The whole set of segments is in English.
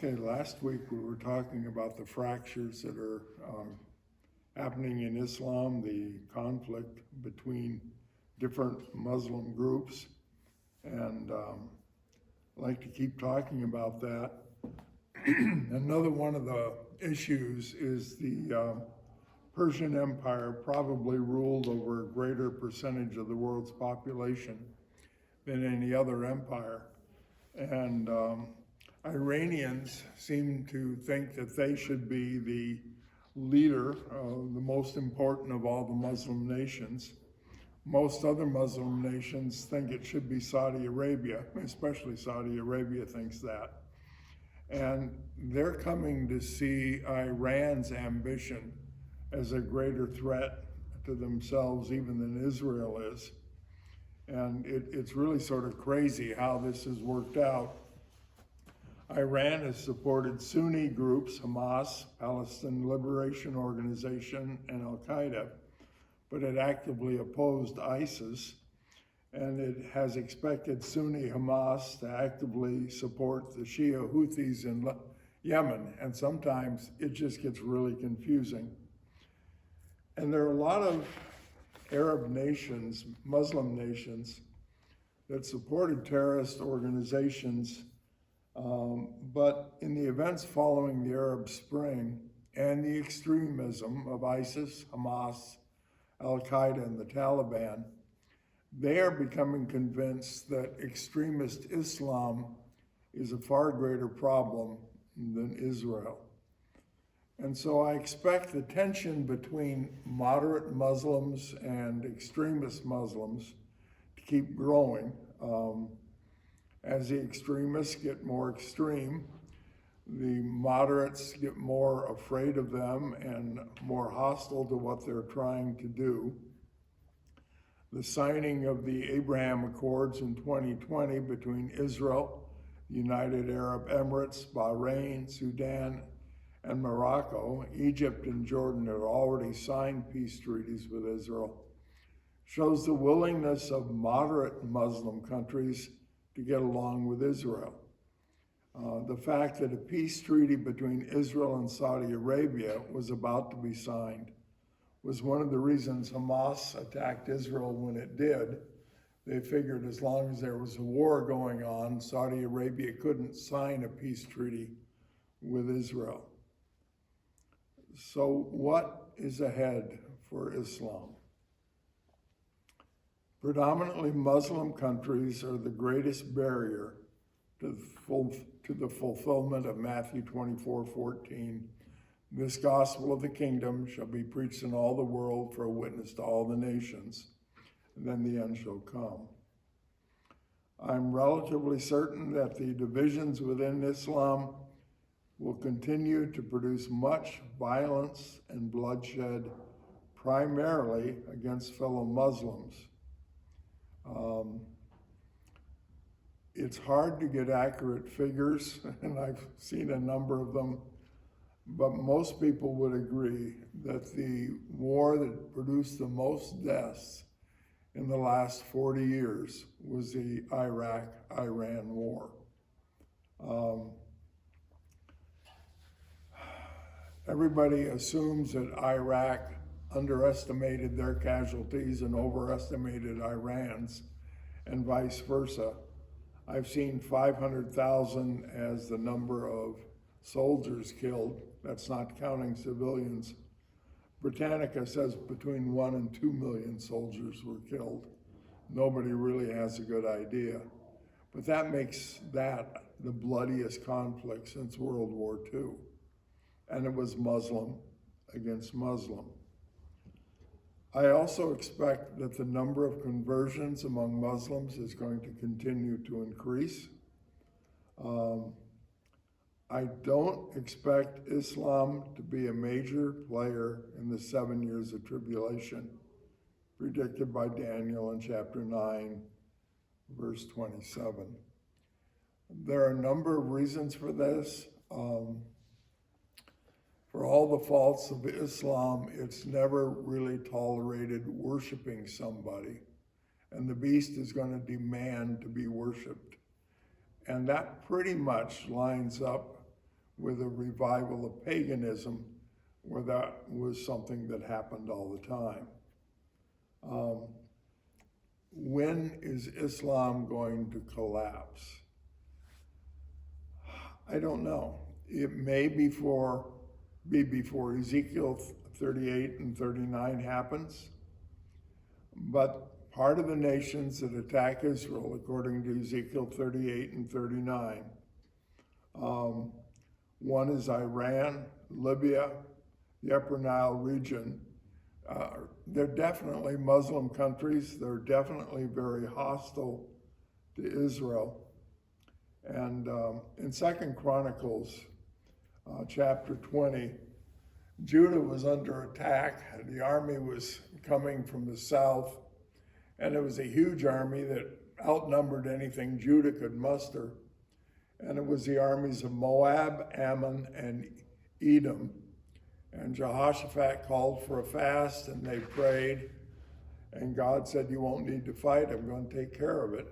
Okay, last week we were talking about the fractures that are happening in Islam, the conflict between different Muslim groups, and I'd like to keep talking about that. Another one of the issues is the Persian Empire probably ruled over a greater percentage of the world's population than any other empire. And Iranians seem to think that they should be the leader, the most important of all the Muslim nations. Most other Muslim nations think it should be Saudi Arabia, especially Saudi Arabia thinks that. And they're coming to see Iran's ambition as a greater threat to themselves even than Israel is. And it's really sort of crazy how this has worked out. Iran has supported Sunni groups, Hamas, Palestine Liberation Organization, and Al-Qaeda, but it actively opposed ISIS, and it has expected Sunni Hamas to actively support the Shia Houthis in Yemen, and sometimes it just gets really confusing. And there are a lot of Arab nations, Muslim nations, that supported terrorist organizations, but in the events following the Arab Spring and the extremism of ISIS, Hamas, Al-Qaeda, and the Taliban, they are becoming convinced that extremist Islam is a far greater problem than Israel. And so I expect the tension between moderate Muslims and extremist Muslims to keep growing. As the extremists get more extreme, the moderates get more afraid of them and more hostile to what they're trying to do. The signing of the Abraham Accords in 2020 between Israel, the United Arab Emirates, Bahrain, Sudan, and Morocco, Egypt and Jordan had already signed peace treaties with Israel, shows the willingness of moderate Muslim countries to get along with Israel. The fact that a peace treaty between Israel and Saudi Arabia was about to be signed was one of the reasons Hamas attacked Israel when it did. They figured as long as there was a war going on, Saudi Arabia couldn't sign a peace treaty with Israel. So what is ahead for Islam? Predominantly Muslim countries are the greatest barrier to the fulfillment of Matthew 24:14. This gospel of the kingdom shall be preached in all the world for a witness to all the nations, and then the end shall come. I'm relatively certain that the divisions within Islam will continue to produce much violence and bloodshed, primarily against fellow Muslims. It's hard to get accurate figures, and I've seen a number of them, but most people would agree that the war that produced the most deaths in the last 40 years was the Iraq-Iran war. Everybody assumes that Iraq underestimated their casualties and overestimated Iran's, and vice versa. I've seen 500,000 as the number of soldiers killed. That's not counting civilians. Britannica says between 1 and 2 million soldiers were killed. Nobody really has a good idea. But that makes that the bloodiest conflict since World War II. And it was Muslim against Muslim. I also expect that the number of conversions among Muslims is going to continue to increase. I don't expect Islam to be a major player in the 7 years of tribulation predicted by Daniel in chapter 9, verse 27. There are a number of reasons for this. For all the faults of Islam, it's never really tolerated worshiping somebody, and the beast is going to demand to be worshiped. And that pretty much lines up with a revival of paganism, where that was something that happened all the time. When is Islam going to collapse? I don't know. It may be before Ezekiel 38 and 39 happens, but part of the nations that attack Israel, according to Ezekiel 38 and 39, one is Iran, Libya, the Upper Nile region. They're definitely Muslim countries. They're definitely very hostile to Israel. And in 2 Chronicles, chapter 20, Judah was under attack. The army was coming from the south, and it was a huge army that outnumbered anything Judah could muster. And it was the armies of Moab, Ammon, and Edom. And Jehoshaphat called for a fast, and they prayed. And God said, "You won't need to fight. I'm going to take care of it."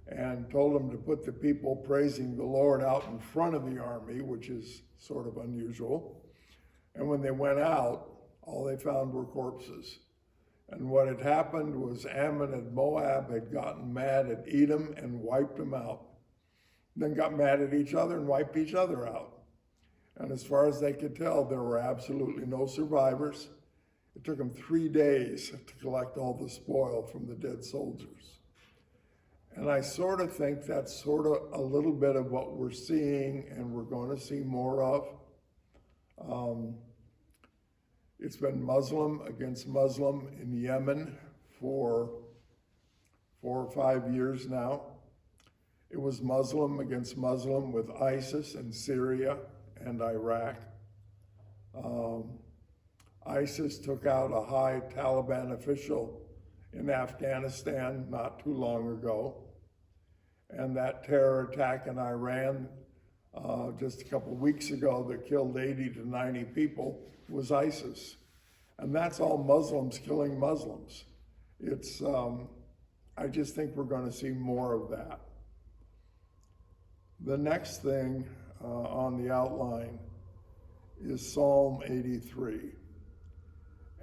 And told them to put the people praising the Lord out in front of the army, which is sort of unusual. And when they went out, all they found were corpses. And what had happened was Ammon and Moab had gotten mad at Edom and wiped them out. Then got mad at each other and wiped each other out. And as far as they could tell, there were absolutely no survivors. It took them 3 days to collect all the spoil from the dead soldiers. And I sort of think that's sort of a little bit of what we're seeing and we're going to see more of. It's been Muslim against Muslim in Yemen for 4 or 5 years now. It was Muslim against Muslim with ISIS in Syria and Iraq. ISIS took out a high Taliban official in Afghanistan not too long ago. And that terror attack in Iran just a couple weeks ago that killed 80 to 90 people was ISIS. And that's all Muslims killing Muslims. I just think we're going to see more of that. The next thing on the outline is Psalm 83.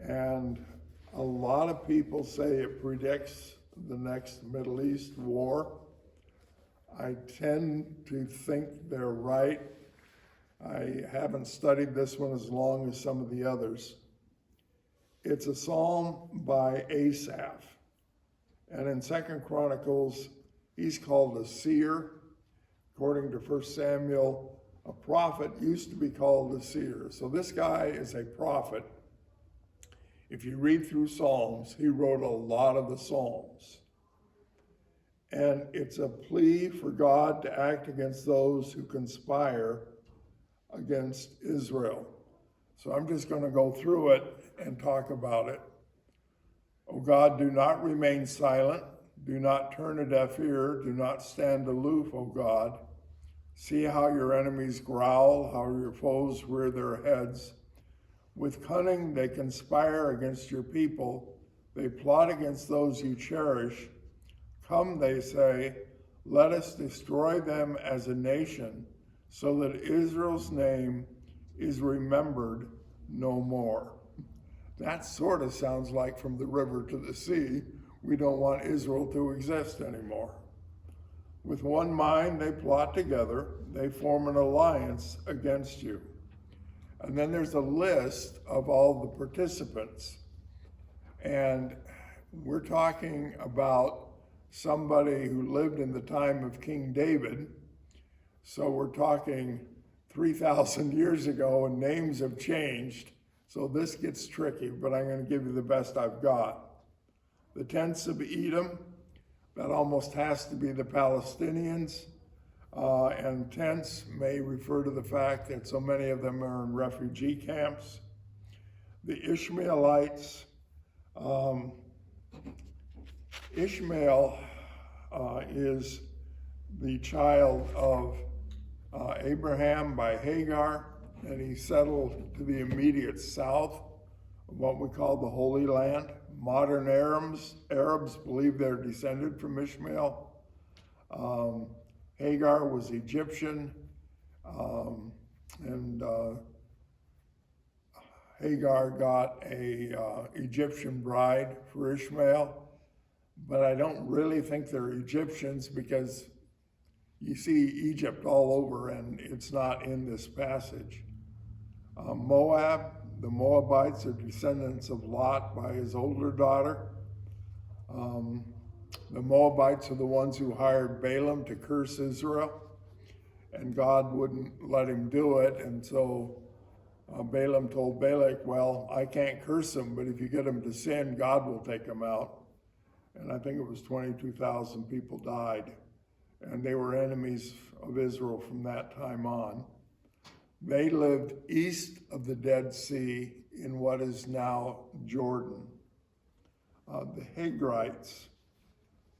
And a lot of people say it predicts the next Middle East war. I tend to think they're right. I haven't studied this one as long as some of the others. It's a psalm by Asaph. And in 2 Chronicles, he's called a seer. According to 1 Samuel, a prophet used to be called a seer. So this guy is a prophet. If you read through Psalms, he wrote a lot of the Psalms. And it's a plea for God to act against those who conspire against Israel. So I'm just going to go through it and talk about it. O God, do not remain silent. Do not turn a deaf ear. Do not stand aloof, O God. See how your enemies growl, how your foes rear their heads. With cunning they conspire against your people. They plot against those you cherish. Come, they say, let us destroy them as a nation, so that Israel's name is remembered no more. That sort of sounds like from the river to the sea, we don't want Israel to exist anymore. With one mind, they plot together. They form an alliance against you. And then there's a list of all the participants. And we're talking about somebody who lived in the time of King David. So we're talking 3,000 years ago, and names have changed. So this gets tricky, but I'm going to give you the best I've got. The tents of Edom, that almost has to be the Palestinians. And tents may refer to the fact that so many of them are in refugee camps. The Ishmaelites, Ishmael is the child of Abraham by Hagar, and he settled to the immediate south of what we call the Holy Land. Modern Arabs believe they're descended from Ishmael. Hagar was Egyptian. and Hagar got a Egyptian bride for Ishmael, but I don't really think they're Egyptians because you see Egypt all over and it's not in this passage. Moab, the Moabites are descendants of Lot by his older daughter. The Moabites are the ones who hired Balaam to curse Israel, and God wouldn't let him do it, and so Balaam told Balak, well, I can't curse him, but if you get him to sin, God will take him out. And I think it was 22,000 people died, and they were enemies of Israel from that time on. They lived east of the Dead Sea in what is now Jordan. The Hagrites,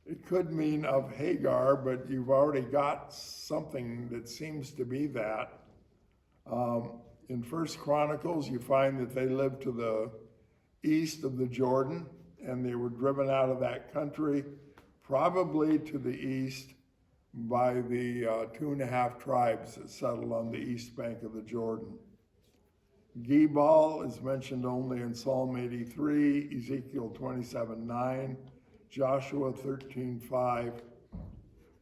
it could mean of Hagar, but you've already got something that seems to be that. In First Chronicles, you find that they lived to the east of the Jordan, and they were driven out of that country, probably to the east by the 2.5 tribes that settled on the east bank of the Jordan. Gebal is mentioned only in Psalm 83, Ezekiel 27:9, Joshua 13:5.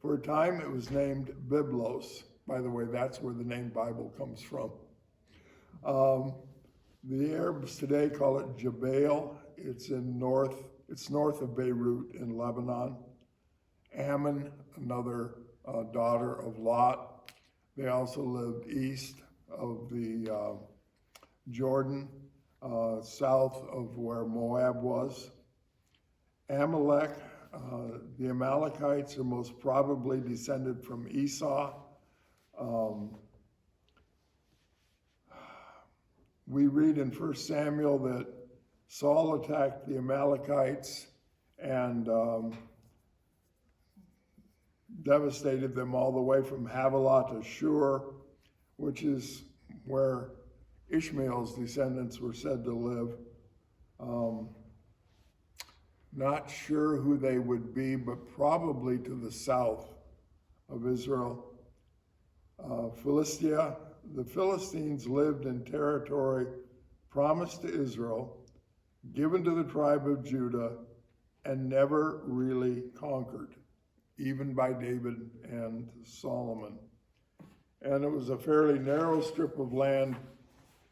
For a time it was named Byblos. By the way, that's where the name Bible comes from. The Arabs today call it Jabail. It's north of Beirut in Lebanon. Ammon, another daughter of Lot. They also lived east of the Jordan, south of where Moab was. Amalek, the Amalekites are most probably descended from Esau. We read in 1 Samuel that Saul attacked the Amalekites and devastated them all the way from Havilah to Shur, which is where Ishmael's descendants were said to live. Not sure who they would be, but probably to the south of Israel. Philistia, the Philistines lived in territory promised to Israel, given to the tribe of Judah, and never really conquered, even by David and Solomon. And it was a fairly narrow strip of land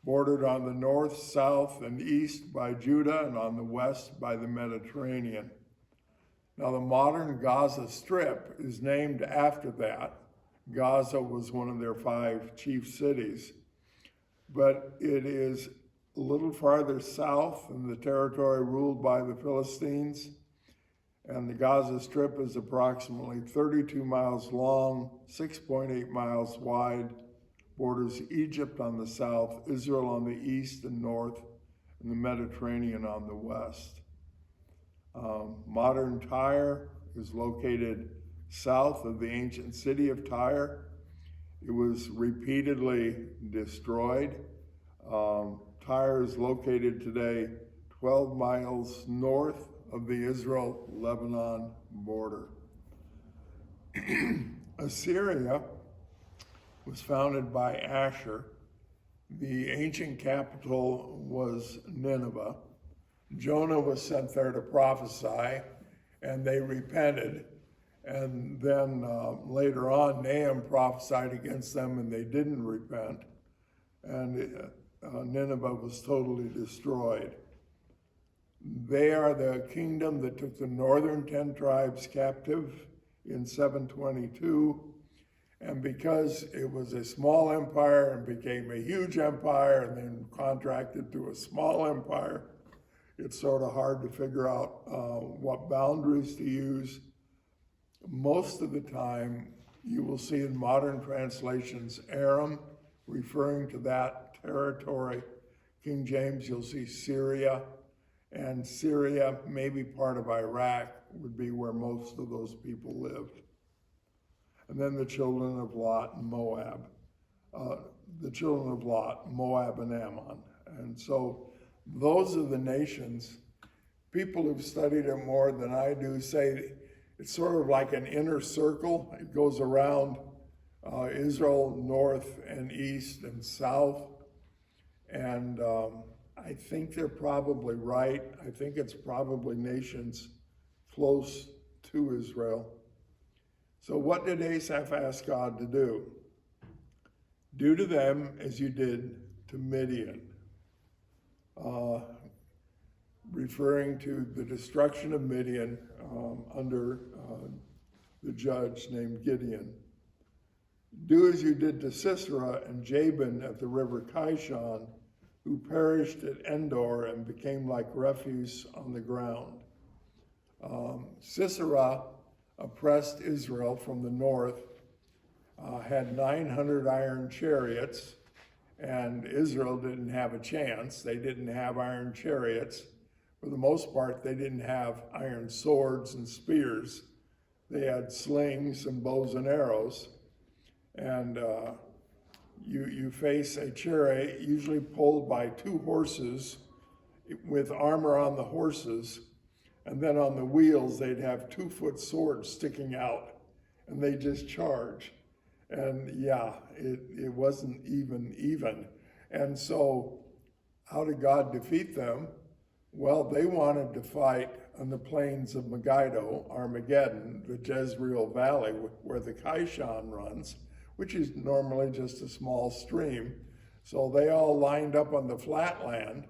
bordered on the north, south, and east by Judah, and on the west by the Mediterranean. Now, the modern Gaza Strip is named after that. Gaza was one of their 5 chief cities, but it is a little farther south in the territory ruled by the Philistines, and the Gaza Strip is approximately 32 miles long, 6.8 miles wide, borders Egypt on the south, Israel on the east and north, and the Mediterranean on the west. Modern Tyre is located south of the ancient city of Tyre. It was repeatedly destroyed. Tyre is located today 12 miles north of the Israel-Lebanon border. Assyria was founded by Ashur. The ancient capital was Nineveh. Jonah was sent there to prophesy, and they repented. And then later on, Nahum prophesied against them, and they didn't repent. And Nineveh was totally destroyed. They are the kingdom that took the northern 10 tribes captive in 722. And because it was a small empire and became a huge empire and then contracted to a small empire, it's sort of hard to figure out what boundaries to use. Most of the time, you will see in modern translations Aram, referring to that territory. King James, you'll see Syria, and Syria, maybe part of Iraq, would be where most of those people lived. And then the children of Lot and Moab. The children of Lot, Moab and Ammon. And so those are the nations. People who've studied it more than I do say it's sort of like an inner circle. It goes around Israel north and east and south. And I think they're probably right. I think it's probably nations close to Israel. So what did Asaph ask God to do? Do to them as you did to Midian, referring to the destruction of Midian under the judge named Gideon. Do as you did to Sisera and Jabin at the river Kishon, who perished at Endor and became like refuse on the ground. Sisera oppressed Israel from the north, had 900 iron chariots, and Israel didn't have a chance. They didn't have iron chariots. For the most part, they didn't have iron swords and spears. They had slings and bows and arrows. And you face a chariot usually pulled by 2 horses with armor on the horses, and then on the wheels they'd have 2-foot swords sticking out, and they just charge. And yeah, it wasn't even. And so how did God defeat them? Well, they wanted to fight on the plains of Megiddo, Armageddon, the Jezreel Valley, where the Kishon runs, which is normally just a small stream. So they all lined up on the flatland,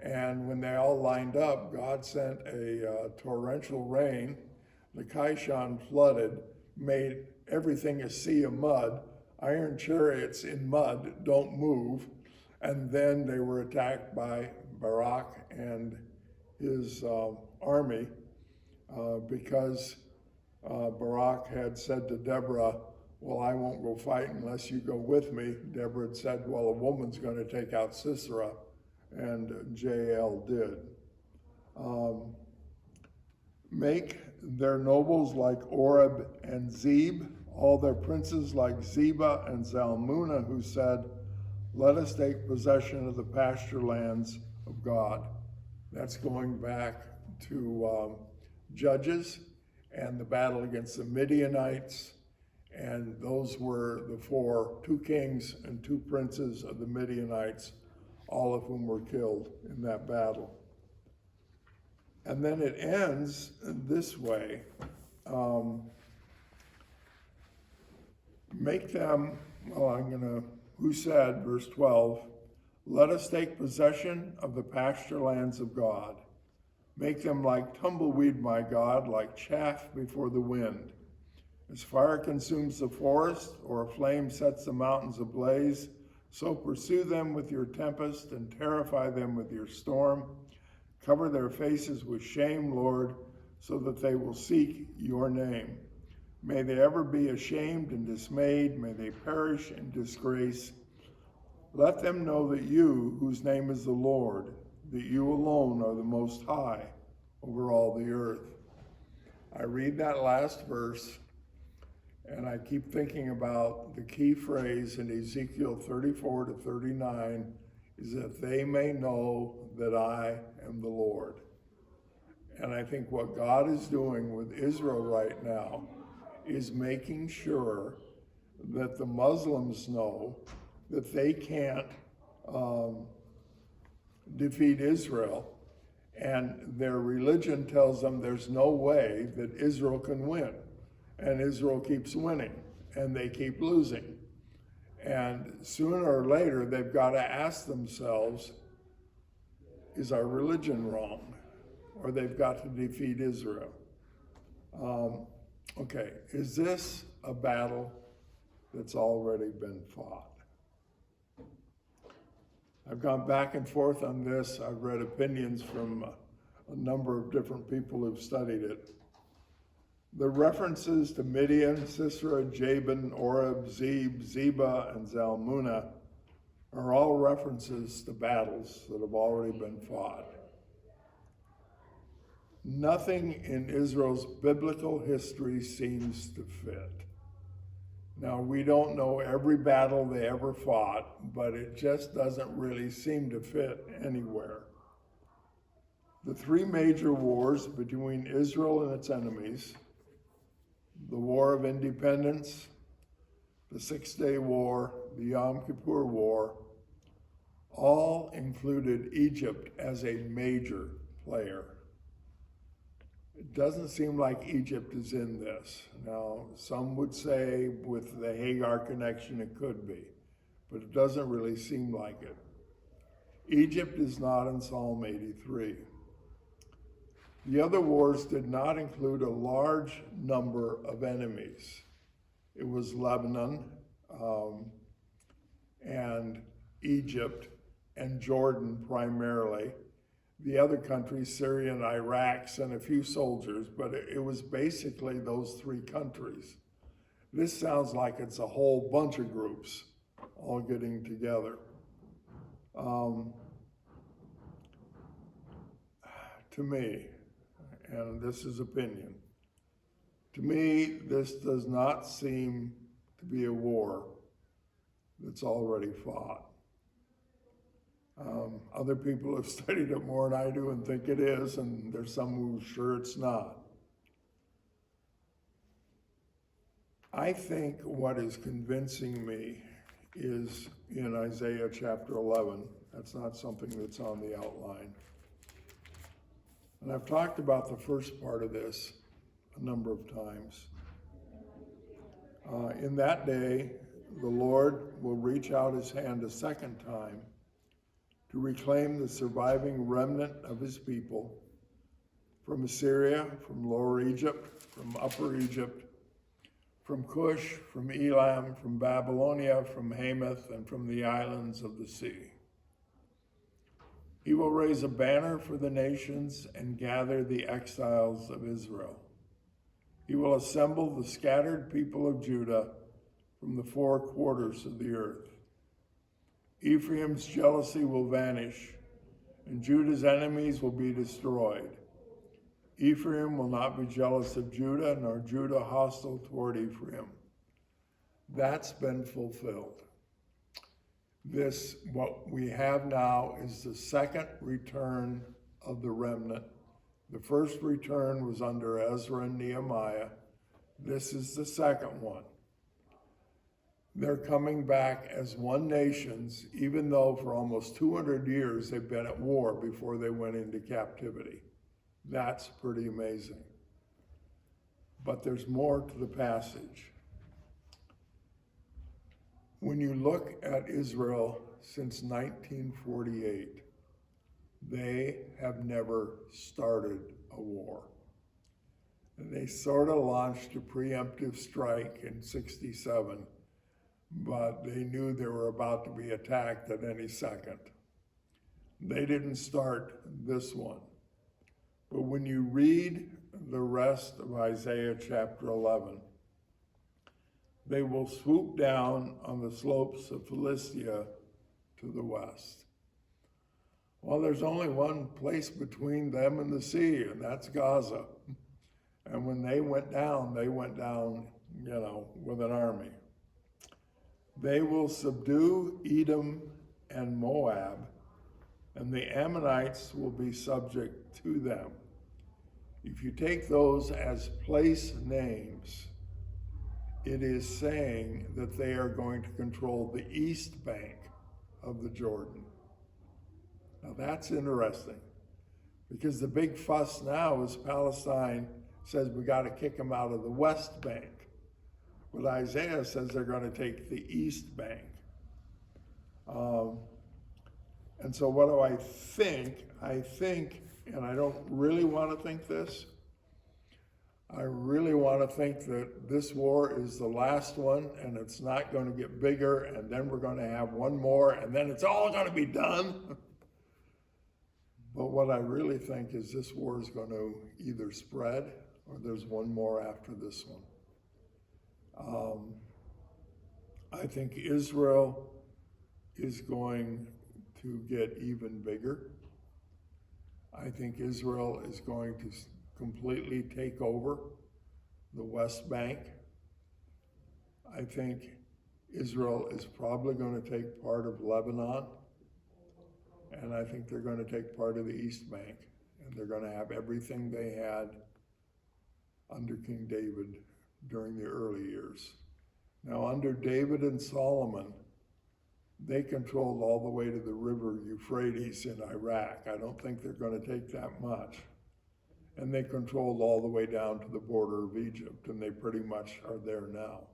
and when they all lined up, God sent a torrential rain. The Kishon flooded, made everything a sea of mud. Iron chariots in mud don't move. And then they were attacked by Barak and his army because Barak had said to Deborah, well, I won't go fight unless you go with me. Deborah had said, well, a woman's going to take out Sisera, and Jael did. Make their nobles like Oreb and Zeb, all their princes like Zeba and Zalmunna, who said, let us take possession of the pasture lands of God. That's going back to Judges and the battle against the Midianites. And those were the 2 kings and 2 princes of the Midianites, all of whom were killed in that battle. And then it ends this way. Make them, who said, verse 12, let us take possession of the pasture lands of God. Make them like tumbleweed, my God, like chaff before the wind. As fire consumes the forest, or a flame sets the mountains ablaze, so pursue them with your tempest and terrify them with your storm. Cover their faces with shame, Lord, so that they will seek your name. May they ever be ashamed and dismayed. May they perish in disgrace. Let them know that you, whose name is the Lord, that you alone are the Most High over all the earth. I read that last verse, and I keep thinking about the key phrase in Ezekiel 34 to 39, is that they may know that I am the Lord. And I think what God is doing with Israel right now is making sure that the Muslims know that they can't defeat Israel, and their religion tells them there's no way that Israel can win, and Israel keeps winning, and they keep losing. And sooner or later, they've got to ask themselves, is our religion wrong? Or they've got to defeat Israel. Okay, is this a battle that's already been fought? I've gone back and forth on this. I've read opinions from a number of different people who've studied it. The references to Midian, Sisera, Jabin, Oreb, Zeb, Zeba, and Zalmunna are all references to battles that have already been fought. Nothing in Israel's biblical history seems to fit. Now, we don't know every battle they ever fought, but it just doesn't really seem to fit anywhere. The 3 major wars between Israel and its enemies, the War of Independence, the Six-Day War, the Yom Kippur War, all included Egypt as a major player. It doesn't seem like Egypt is in this. Now, some would say with the Hagar connection it could be, but it doesn't really seem like it. Egypt is not in Psalm 83. The other wars did not include a large number of enemies. It was Lebanon and Egypt and Jordan primarily. The other countries, Syria and Iraq, sent a few soldiers, but it was basically those three countries. This sounds like it's a whole bunch of groups all getting together. To me, and this is opinion, to me, this does not seem to be a war that's already fought. Other people have studied it more than I do and think it is, and there's some who are sure it's not. I think what is convincing me is in Isaiah chapter 11. That's not something that's on the outline. And I've talked about the first part of this a number of times. In that day, the Lord will reach out his hand a second time to reclaim the surviving remnant of his people from Assyria, from Lower Egypt, from Upper Egypt, from Cush, from Elam, from Babylonia, from Hamath, and from the islands of the sea. He will raise a banner for the nations and gather the exiles of Israel. He will assemble the scattered people of Judah from the four quarters of the earth. Ephraim's jealousy will vanish, and Judah's enemies will be destroyed. Ephraim will not be jealous of Judah, nor Judah hostile toward Ephraim. That's been fulfilled. What we have now is the second return of the remnant. The first return was under Ezra and Nehemiah. This is the second one. They're coming back as one nation, even though for almost 200 years they've been at war before they went into captivity. That's pretty amazing. But there's more to the passage. When you look at Israel since 1948, they have never started a war. And they sort of launched a preemptive strike in '67, but they knew they were about to be attacked at any second. They didn't start this one. But when you read the rest of Isaiah chapter 11, they will swoop down on the slopes of Philistia to the west. Well, there's only one place between them and the sea, and that's Gaza. And when they went down, with an army. They will subdue Edom and Moab, and the Ammonites will be subject to them. If you take those as place names, it is saying that they are going to control the east bank of the Jordan. Now that's interesting, because the big fuss now is Palestine says we got to kick them out of the west bank. But Isaiah says they're going to take the east bank. And so what do I think? I think, and I don't really want to think this, I really want to think that this war is the last one and it's not going to get bigger, and then we're going to have one more and then it's all going to be done. But what I really think is this war is going to either spread or there's one more after this one. I think Israel is going to get even bigger. I think Israel is going to completely take over the West Bank. I think Israel is probably going to take part of Lebanon, and I think they're going to take part of the East Bank, and they're going to have everything they had under King David during the early years. Now, under David and Solomon, they controlled all the way to the river Euphrates in Iraq. I don't think they're going to take that much. And they controlled all the way down to the border of Egypt, and they pretty much are there now.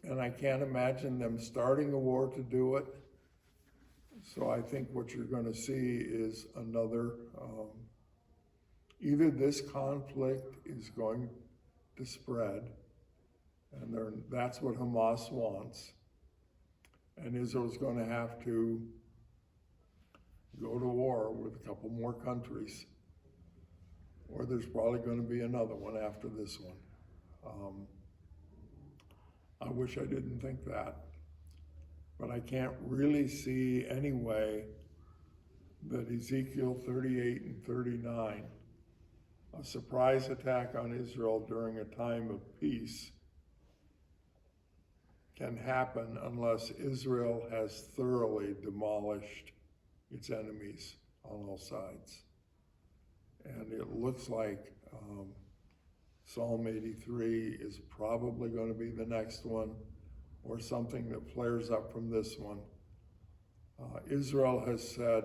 And I can't imagine them starting a war to do it. So I think what you're going to see is another, either this conflict is going to spread, and that's what Hamas wants, and Israel's going to have to go to war with a couple more countries, or there's probably going to be another one after this one. I wish I didn't think that, but I can't really see any way that Ezekiel 38 and 39, a surprise attack on Israel during a time of peace, can happen unless Israel has thoroughly demolished its enemies on all sides. And it looks like Psalm 83 is probably going to be the next one, or something that flares up from this one. Israel has said,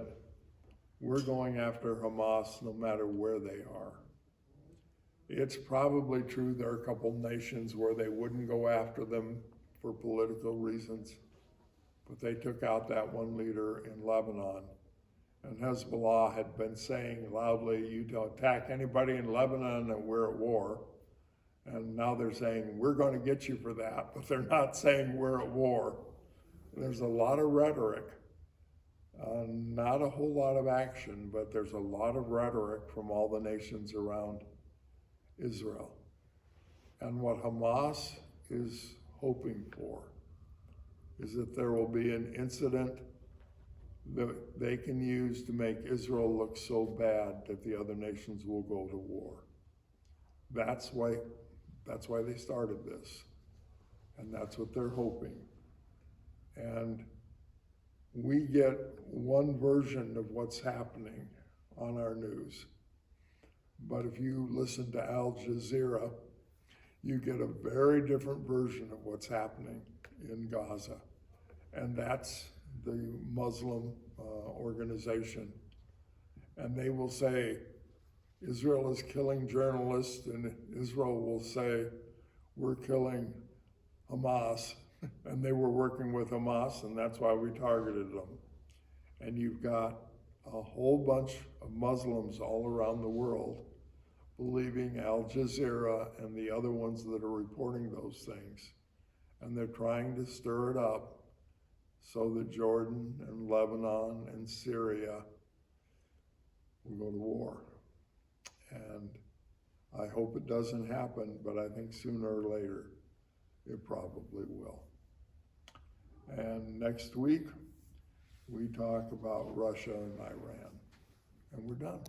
we're going after Hamas no matter where they are. It's probably true there are a couple nations where they wouldn't go after them for political reasons, but they took out that one leader in Lebanon. And Hezbollah had been saying loudly, you don't attack anybody in Lebanon and we're at war. And now they're saying, we're going to get you for that, but they're not saying we're at war. There's a lot of rhetoric, not a whole lot of action, but there's a lot of rhetoric from all the nations around Israel. And what Hamas is hoping for is that there will be an incident that they can use to make Israel look so bad that the other nations will go to war. That's why they started this, and that's what they're hoping. And we get one version of what's happening on our news, but if you listen to Al Jazeera, you get a very different version of what's happening in Gaza, and that's the Muslim organization. And they will say, Israel is killing journalists, and Israel will say, we're killing Hamas, and they were working with Hamas, and that's why we targeted them. And you've got a whole bunch of Muslims all around the world believing Al Jazeera and the other ones that are reporting those things. And they're trying to stir it up so that Jordan and Lebanon and Syria will go to war. And I hope it doesn't happen, but I think sooner or later it probably will. And next week, we talk about Russia and Iran, and we're done.